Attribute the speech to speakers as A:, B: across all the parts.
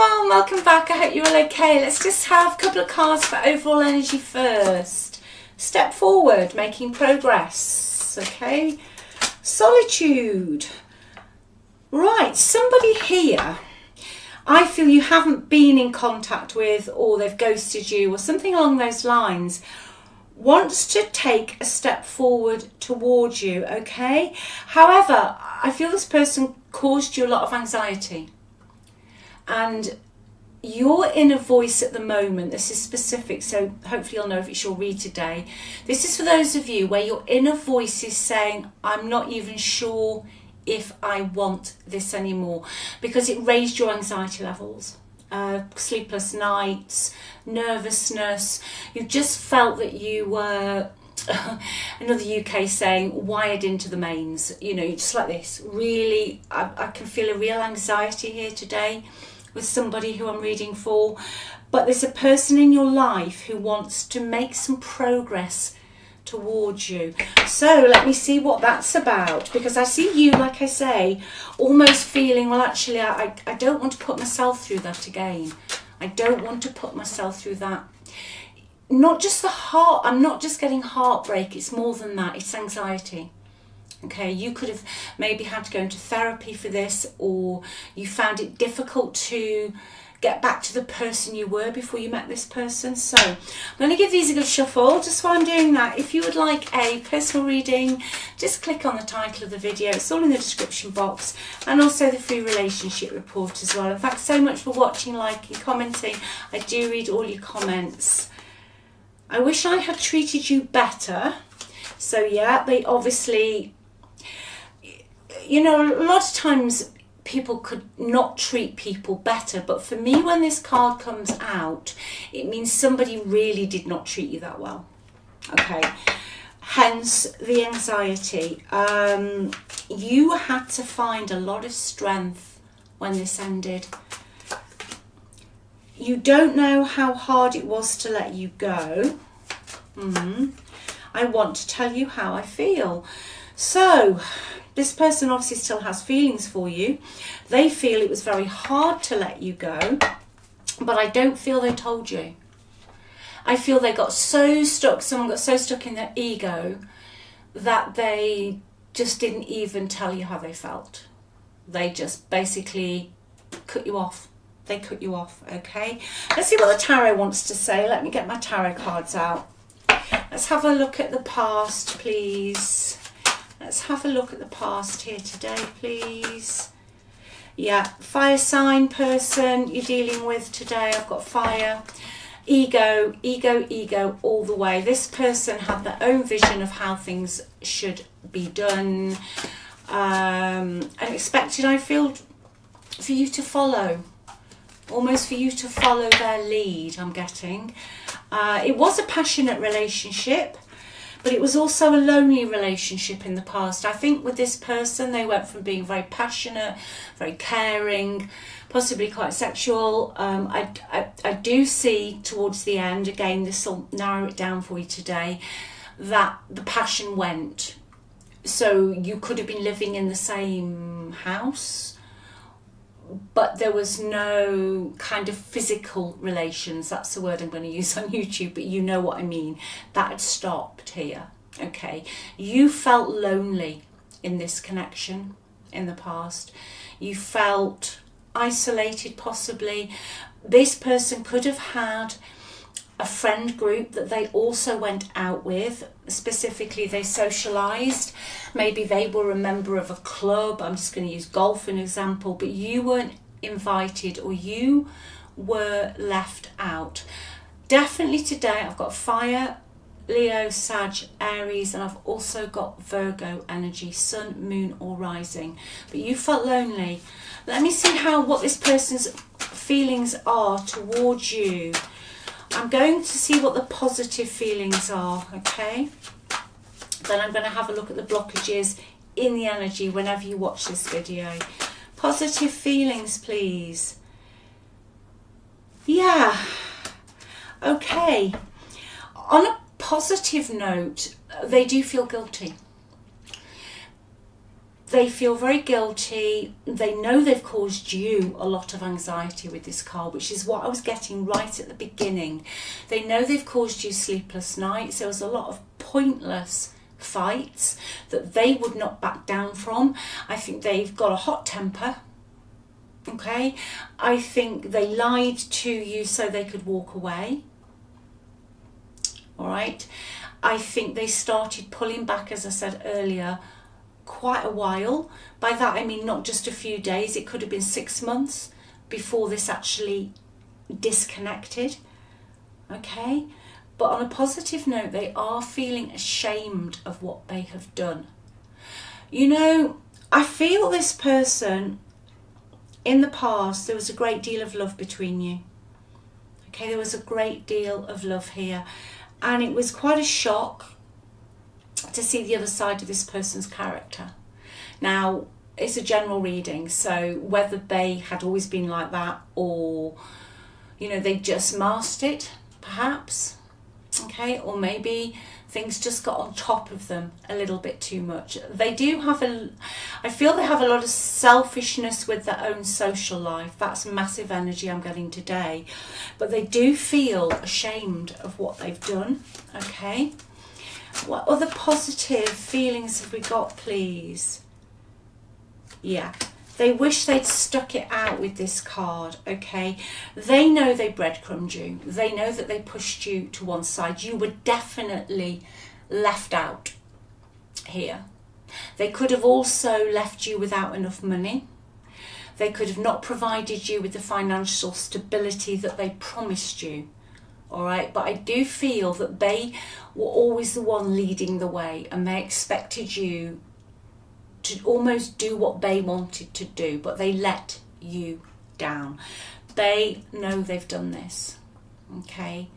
A: everyone, welcome back. I hope you're all okay. Let's just have a couple of cards for overall energy first. Step forward, making progress. Okay. Solitude. Right, somebody here I feel you haven't been in contact with, or they've ghosted you or something along those lines, wants to take a step forward towards you, okay? However, I feel this person caused you a lot of anxiety. And your inner voice at the moment, this is specific, so hopefully you'll know if it's your read today. This is for those of you where your inner voice is saying, I'm not even sure if I want this anymore, because it raised your anxiety levels. Sleepless nights, nervousness. You just felt that you were, another UK saying, wired into the mains. You know, just like this. Really, I can feel a real anxiety here today with somebody who I'm reading for. But there's a person in your life who wants to make some progress towards you. So let me see what that's about, because I see you, like I say, almost feeling, well, actually I don't want to put myself through that again. I don't want to put myself through that. Not just the heart, I'm not just getting heartbreak, it's more than that, it's anxiety. Okay, you could have maybe had to go into therapy for this, or you found it difficult to get back to the person you were before you met this person. So I'm going to give these a good shuffle. Just while I'm doing that, if you would like a personal reading, just click on the title of the video. It's all in the description box, and also the free relationship report as well. In fact, so much for watching, liking, commenting. I do read all your comments. I wish I had treated you better. So yeah, they obviously, you know, a lot of times people could not treat people better, but for me, when this card comes out, it means somebody really did not treat you that well. Okay, hence the anxiety. You had to find a lot of strength when this ended. You don't know how hard it was to let you go. I want to tell you how I feel. So this person obviously still has feelings for you. They feel it was very hard to let you go, but I don't feel they told you. I feel they got so stuck, someone got so stuck in their ego that they just didn't even tell you how they felt. They just basically cut you off. They cut you off, okay? Let's see what the tarot wants to say. Let me get my tarot cards out. Let's have a look at the past, please. Let's have a look at the past here today, please. Yeah, fire sign person you're dealing with today. I've got fire. Ego, ego, ego all the way. This person had their own vision of how things should be done. And expected, I feel, for you to follow. Almost for you to follow their lead, I'm getting. It was a passionate relationship, but it was also a lonely relationship in the past. I think with this person, they went from being very passionate, very caring, possibly quite sexual. I do see towards the end, again, this will narrow it down for you today, that the passion went. So you could have been living in the same house, but there was no kind of physical relations. That's the word I'm going to use on YouTube, but you know what I mean. That had stopped here, okay? You felt lonely in this connection in the past. You felt isolated, possibly. This person could have had a friend group that they also went out with. Specifically, they socialised. Maybe they were a member of a club. I'm just going to use golf as an example, but you weren't invited, or you were left out. Definitely today I've got fire, Leo, Sag, Aries, and I've also got Virgo energy, sun, moon or rising. But you felt lonely. Let me see what this person's feelings are towards you. I'm going to see what the positive feelings are, okay? Then I'm going to have a look at the blockages in the energy whenever you watch this video. Positive feelings, please. Yeah. Okay. On a positive note, they do feel guilty. They feel very guilty. They know they've caused you a lot of anxiety with this card, which is what I was getting right at the beginning. They know they've caused you sleepless nights. There was a lot of pointless fights that they would not back down from. I think they've got a hot temper. Okay, I think they lied to you so they could walk away. All right, I think they started pulling back, as I said earlier, quite a while. By that I mean not just a few days. It could have been 6 months before this actually disconnected. Okay, but on a positive note, they are feeling ashamed of what they have done. You know, I feel this person, in the past, there was a great deal of love between you. Okay, there was a great deal of love here. And it was quite a shock to see the other side of this person's character. Now, it's a general reading, so whether they had always been like that or, you know, they just masked it, perhaps. Okay, or maybe things just got on top of them a little bit too much. They do have I feel they have a lot of selfishness with their own social life. That's massive energy I'm getting today. But they do feel ashamed of what they've done. Okay. What other positive feelings have we got, please? Yeah. They wish they'd stuck it out with this card, okay? They know they breadcrumbed you. They know that they pushed you to one side. You were definitely left out here. They could have also left you without enough money. They could have not provided you with the financial stability that they promised you, all right? But I do feel that they were always the one leading the way, and they expected you to almost do what they wanted to do, but they let you down. They know they've done this, okay?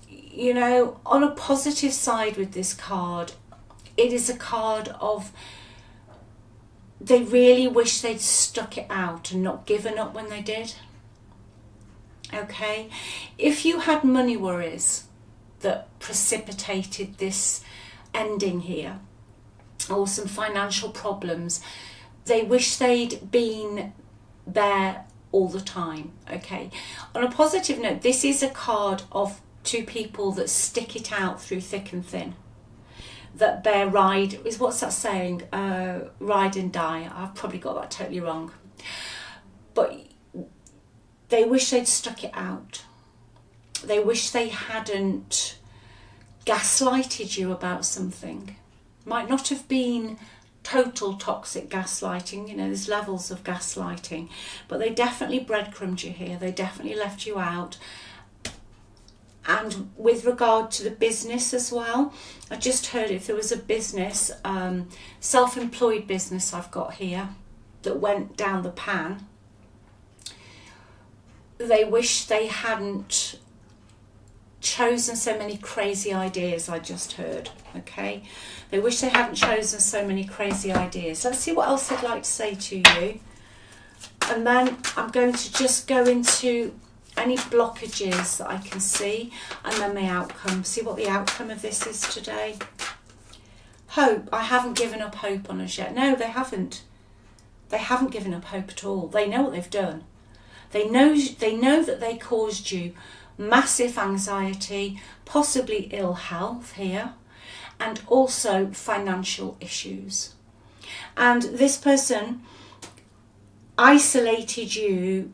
A: You know, on a positive side with this card, it is a card of they really wish they'd stuck it out and not given up when they did, okay? If you had money worries that precipitated this ending here, or some financial problems, they wish they'd been there all the time, okay? On a positive note, this is a card of two people that stick it out through thick and thin, that bear ride, is what's that saying? Ride and die. I've probably got that totally wrong. But they wish they'd stuck it out. They wish they hadn't gaslighted you about something. Might not have been total toxic gaslighting, you know, there's levels of gaslighting, but they definitely breadcrumbed you here. They definitely left you out. And with regard to the business as well, I just heard if there was a business, self-employed business I've got here, that went down the pan, they wish they hadn't chosen so many crazy ideas. I just heard, okay? They wish they hadn't chosen so many crazy ideas. Let's see what else I'd like to say to you. And then I'm going to just go into any blockages that I can see, and then the outcome. See what the outcome of this is today. Hope. I haven't given up hope on us yet. No, they haven't. They haven't given up hope at all. They know what they've done. They know that they caused you massive anxiety, possibly ill health here, and also financial issues. And this person isolated you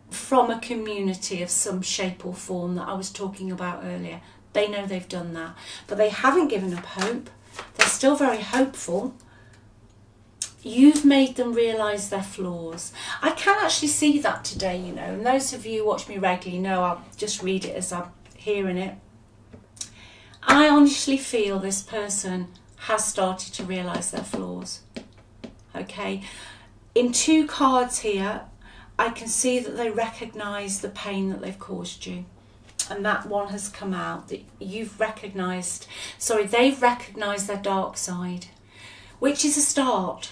A: from a community of some shape or form that I was talking about earlier. They know they've done that, but they haven't given up hope. They're still very hopeful. You've made them realise their flaws. I can actually see that today, you know, and those of you who watch me regularly know I'll just read it as I'm hearing it. I honestly feel this person has started to realise their flaws, okay? In two cards here, I can see that they recognise the pain that they've caused you. And that one has come out, that they've recognised their dark side, which is a start.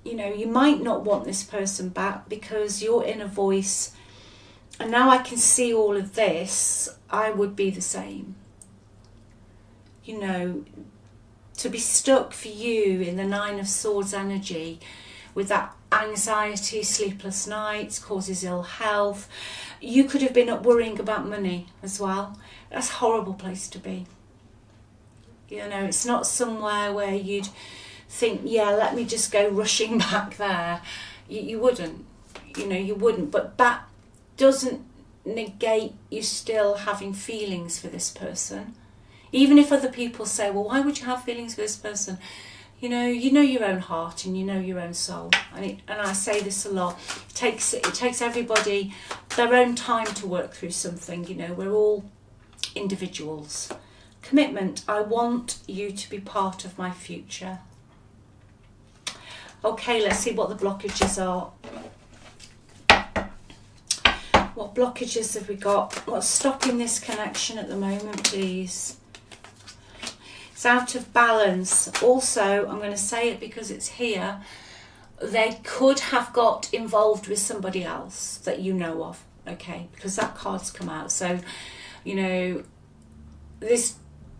A: You know, you might not want this person back because your inner voice, and now I can see all of this, I would be the same. You know, to be stuck for you in the Nine of Swords energy with that anxiety, sleepless nights, causes ill health. You could have been up worrying about money as well. That's a horrible place to be. You know, it's not somewhere where you'd think, yeah, let me just go rushing back there. You wouldn't, you know, you wouldn't. But that doesn't negate you still having feelings for this person. Even if other people say, well, why would you have feelings for this person? You know your own heart and you know your own soul. And I say this a lot. It takes everybody their own time to work through something. You know, we're all individuals. Commitment. I want you to be part of my future. Okay, let's see what the blockages are. What blockages have we got? What's stopping this connection at the moment, please? It's out of balance. Also, I'm going to say it because it's here. They could have got involved with somebody else that you know of, okay? Because that card's come out. So, you know, there's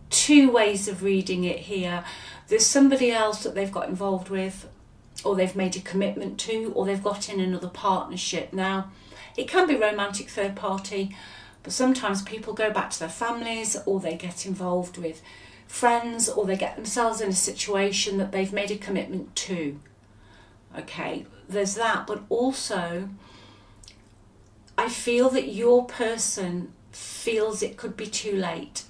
A: two ways of reading it here. There's somebody else that they've got involved with, or they've made a commitment to, or they've got in another partnership. Now, it can be romantic third party, but sometimes people go back to their families, or they get involved with friends, or they get themselves in a situation that they've made a commitment to. Okay, there's that. But also, I feel that your person feels it could be too late.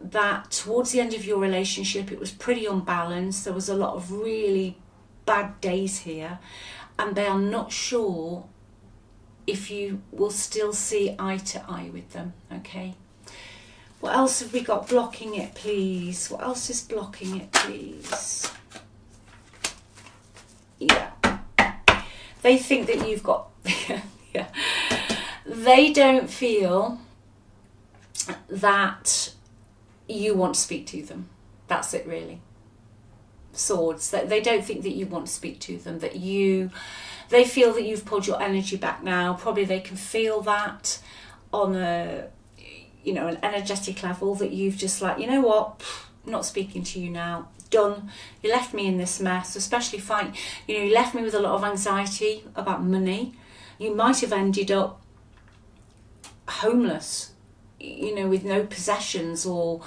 A: That towards the end of your relationship, it was pretty unbalanced. There was a lot of really bad days here, and they are not sure if you will still see eye to eye with them. Okay, what else have we got blocking it, please? What else is blocking it, please? Yeah, they think that you've got yeah, they don't feel that you want to speak to them. That's it, really. Swords. That they don't think that you want to speak to them, that they feel that you've pulled your energy back now. Probably they can feel that on a, you know, an energetic level, that you've just like, you know what, I'm not speaking to you now, done. You left me in this mess, especially you left me with a lot of anxiety about money. You might have ended up homeless, you know, with no possessions, or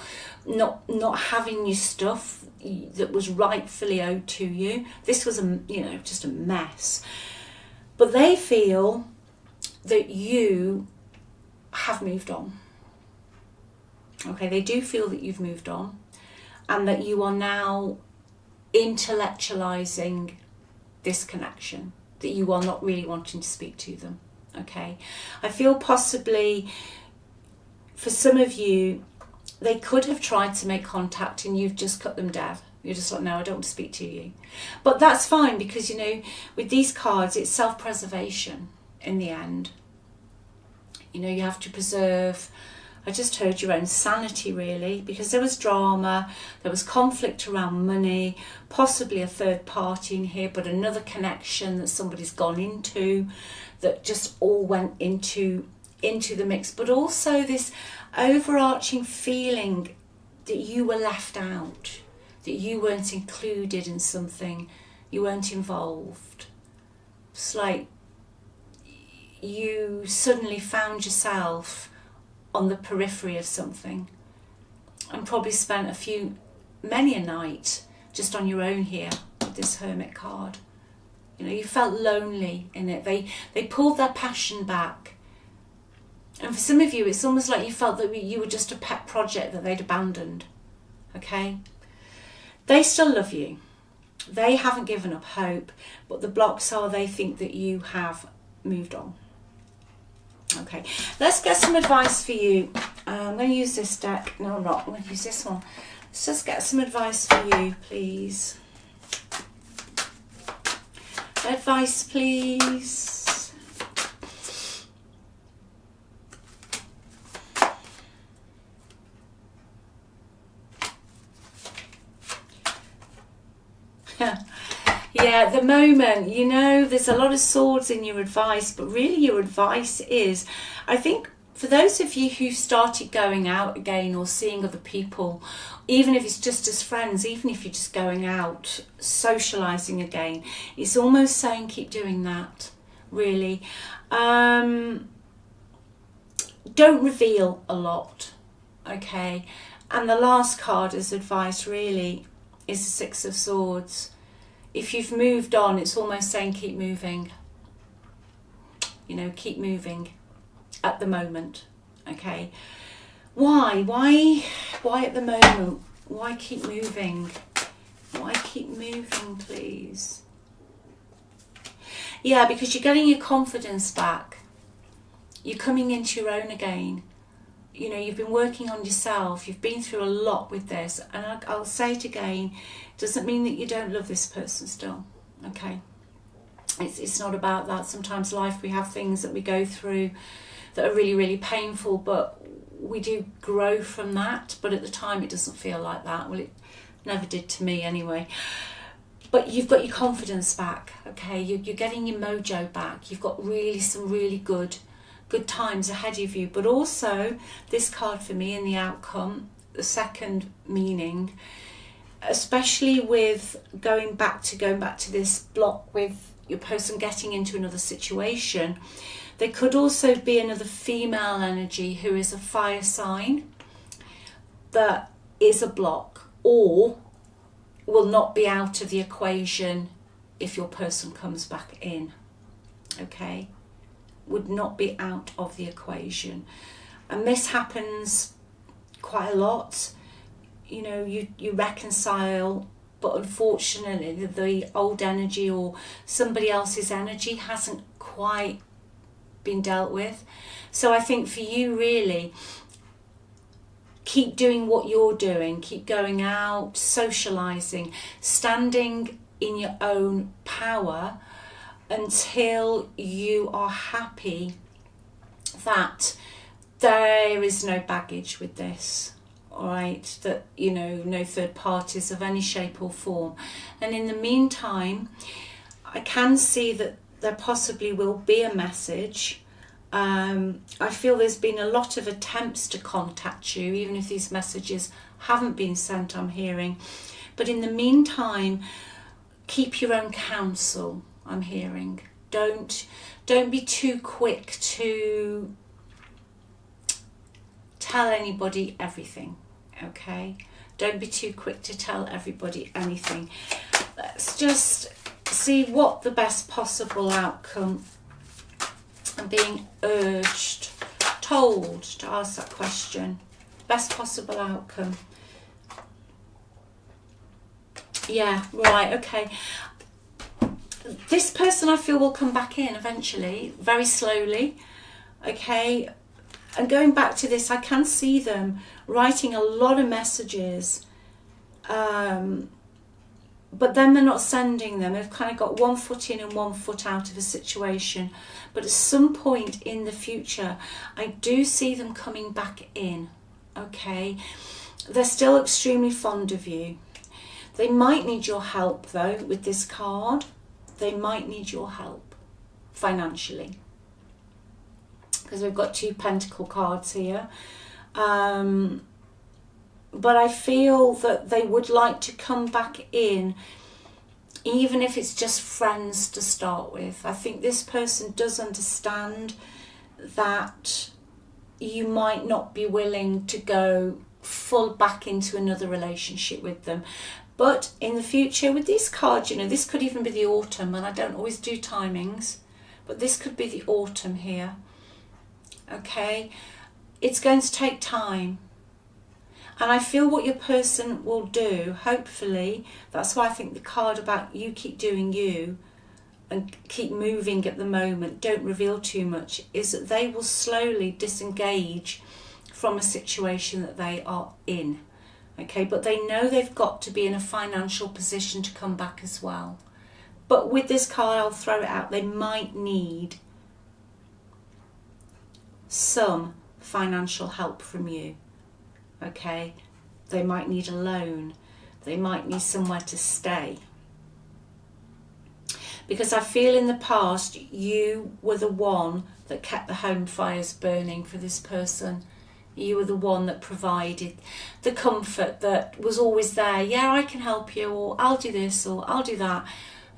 A: not having your stuff that was rightfully owed to you. This was just a mess. But they feel that you have moved on. Okay, they do feel that you've moved on, and that you are now intellectualizing this connection, that you are not really wanting to speak to them. Okay, I feel possibly for some of you, they could have tried to make contact and you've just cut them dead. You're just like, no, I don't want to speak to you. But that's fine, because, you know, with these cards, it's self-preservation in the end. You know, you have to preserve, I just heard, your own sanity, really, because there was drama, there was conflict around money, possibly a third party in here, but another connection that somebody's gone into that just all went into the mix. But also this overarching feeling that you were left out, that you weren't included in something, you weren't involved. It's like you suddenly found yourself on the periphery of something, and probably spent many a night just on your own here with this Hermit card. You know, you felt lonely in it. They pulled their passion back. And for some of you, it's almost like you felt that you were just a pet project that they'd abandoned. Okay? They still love you. They haven't given up hope, but the blocks are they think that you have moved on. Okay, let's get some advice for you. I'm going to use this deck. No, I'm not. I'm going to use this one. Let's just get some advice for you, please. Advice, please. Yeah, at the moment, you know, there's a lot of swords in your advice, but really your advice is, I think For those of you who started going out again or seeing other people, even if it's just as friends, even if you're just going out, socialising again, it's almost saying keep doing that, really. Don't reveal a lot, okay? And the last card as advice really is the Six of Swords. If you've moved on, it's almost saying keep moving. You know, keep moving at the moment, okay? Why at the moment? Why keep moving? Why keep moving, please? Yeah, because you're getting your confidence back. You're coming into your own again. You know, you've been working on yourself. You've been through a lot with this. And I'll say it again, doesn't mean that you don't love this person still, okay? It's not about that. Sometimes life, we have things that we go through that are really, really painful, but we do grow from that. But at the time, it doesn't feel like that. Well, it never did to me anyway. But you've got your confidence back, okay? You're getting your mojo back. You've got some really good times ahead of you. But also, this card for me in the outcome, the second meaning, especially with going back to this block with your person getting into another situation, there could also be another female energy who is a fire sign that is a block or will not be out of the equation if your person comes back in, okay? Would not be out of the equation. And this happens quite a lot. You know, you reconcile, but unfortunately the old energy or somebody else's energy hasn't quite been dealt with. So I think for you, really, keep doing what you're doing, keep going out, socializing, standing in your own power until you are happy that there is no baggage with this. All right, that, you know, no third parties of any shape or form. And in the meantime, I can see that there possibly will be a message. I feel there's been a lot of attempts to contact you, even if these messages haven't been sent, I'm hearing. But in the meantime, keep your own counsel, I'm hearing. Don't be too quick to tell anybody everything, okay? Don't be too quick to tell everybody anything. Let's just see what the best possible outcome. I'm being urged, told to ask that question. Best possible outcome. Yeah, right, okay. This person I feel will come back in eventually, very slowly, okay? And going back to this, I can see them writing a lot of messages, but then they're not sending them. They've kind of got one foot in and one foot out of a situation. But at some point in the future, I do see them coming back in, okay? They're still extremely fond of you. They might need your help, though, with this card. They might need your help financially, because we've got two pentacle cards here. But I feel that they would like to come back in, even if it's just friends to start with. I think this person does understand that you might not be willing to go full back into another relationship with them. But in the future, with these cards, you know, this could even be the autumn, and I don't always do timings, but this could be the autumn here. Okay, it's going to take time. And I feel what your person will do, hopefully, that's why I think the card about you keep doing you and keep moving at the moment, don't reveal too much, is that they will slowly disengage from a situation that they are in. Okay, but they know they've got to be in a financial position to come back as well. But with this card, I'll throw it out, they might need some financial help from you. Okay, they might need a loan, they might need somewhere to stay. because I feel in the past you were the one that kept the home fires burning for this person. You were the one that provided the comfort, that was always there. Yeah, I can help you, or I'll do this, or I'll do that.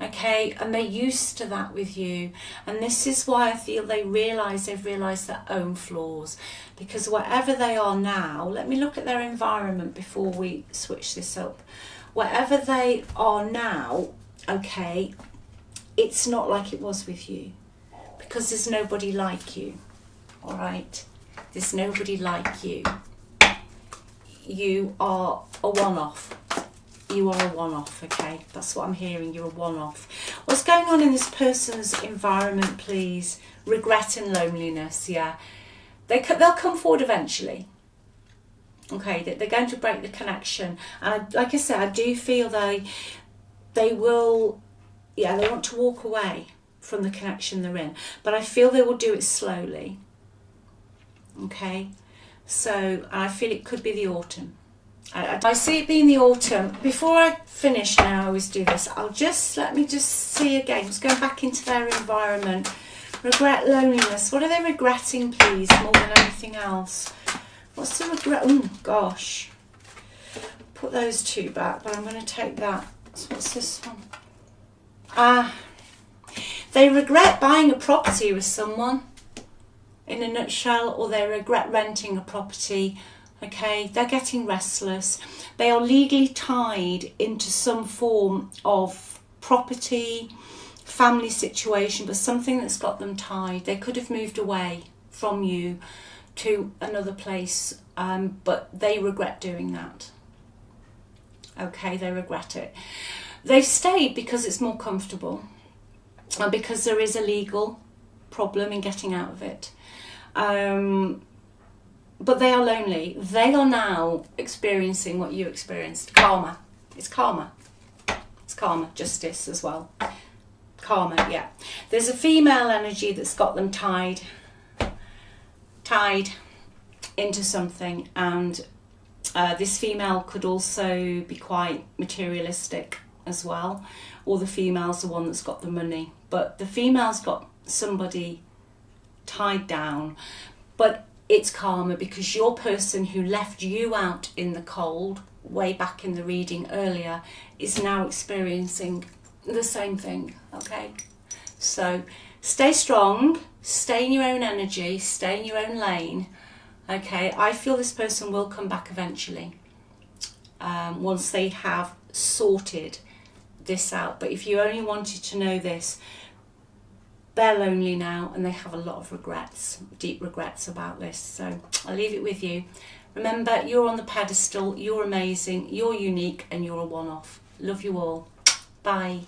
A: Okay, and they're used to that with you. And this is why I feel they've realised their own flaws. Because wherever they are now, let me look at their environment before we switch this up. Wherever they are now, okay, it's not like it was with you. Because there's nobody like you, all right? There's nobody like you. You are a one-off. You are a one-off, okay? That's what I'm hearing. You're a one-off. What's going on in this person's environment, please? Regret and loneliness, yeah. They'll come forward eventually. Okay, they're going to break the connection. And like I said, I do feel they will, yeah, they want to walk away from the connection they're in. But I feel they will do it slowly. Okay, so I feel it could be the autumn. I see it being the autumn. Before I finish now, I always do this. Let me just see again. Just going back into their environment. Regret, loneliness. What are they regretting, please, more than anything else? What's the regret? Oh, gosh. Put those two back, but I'm going to take that. So what's this one? They regret buying a property with someone, in a nutshell, or they regret renting a property. Okay, they're getting restless. They are legally tied into some form of property, family situation, but something that's got them tied. They could have moved away from you to another place, but they regret doing that. Okay, they regret it. They've stayed because it's more comfortable, and because there is a legal problem in getting out of it. But they are lonely. They are now experiencing what you experienced. Karma. It's karma. It's karma. Justice as well. Karma, yeah. There's a female energy that's got them tied into something, and this female could also be quite materialistic as well, or the female's the one that's got the money, but the female's got somebody tied down. But it's karma, because your person who left you out in the cold way back in the reading earlier is now experiencing the same thing. Okay, so stay strong, stay in your own energy, stay in your own lane. Okay, I feel this person will come back eventually, once they have sorted this out. But if you only wanted to know this, they're lonely now, and they have a lot of regrets, deep regrets about this. So I'll leave it with you. Remember, you're on the pedestal, you're amazing, you're unique, and you're a one-off. Love you all. Bye.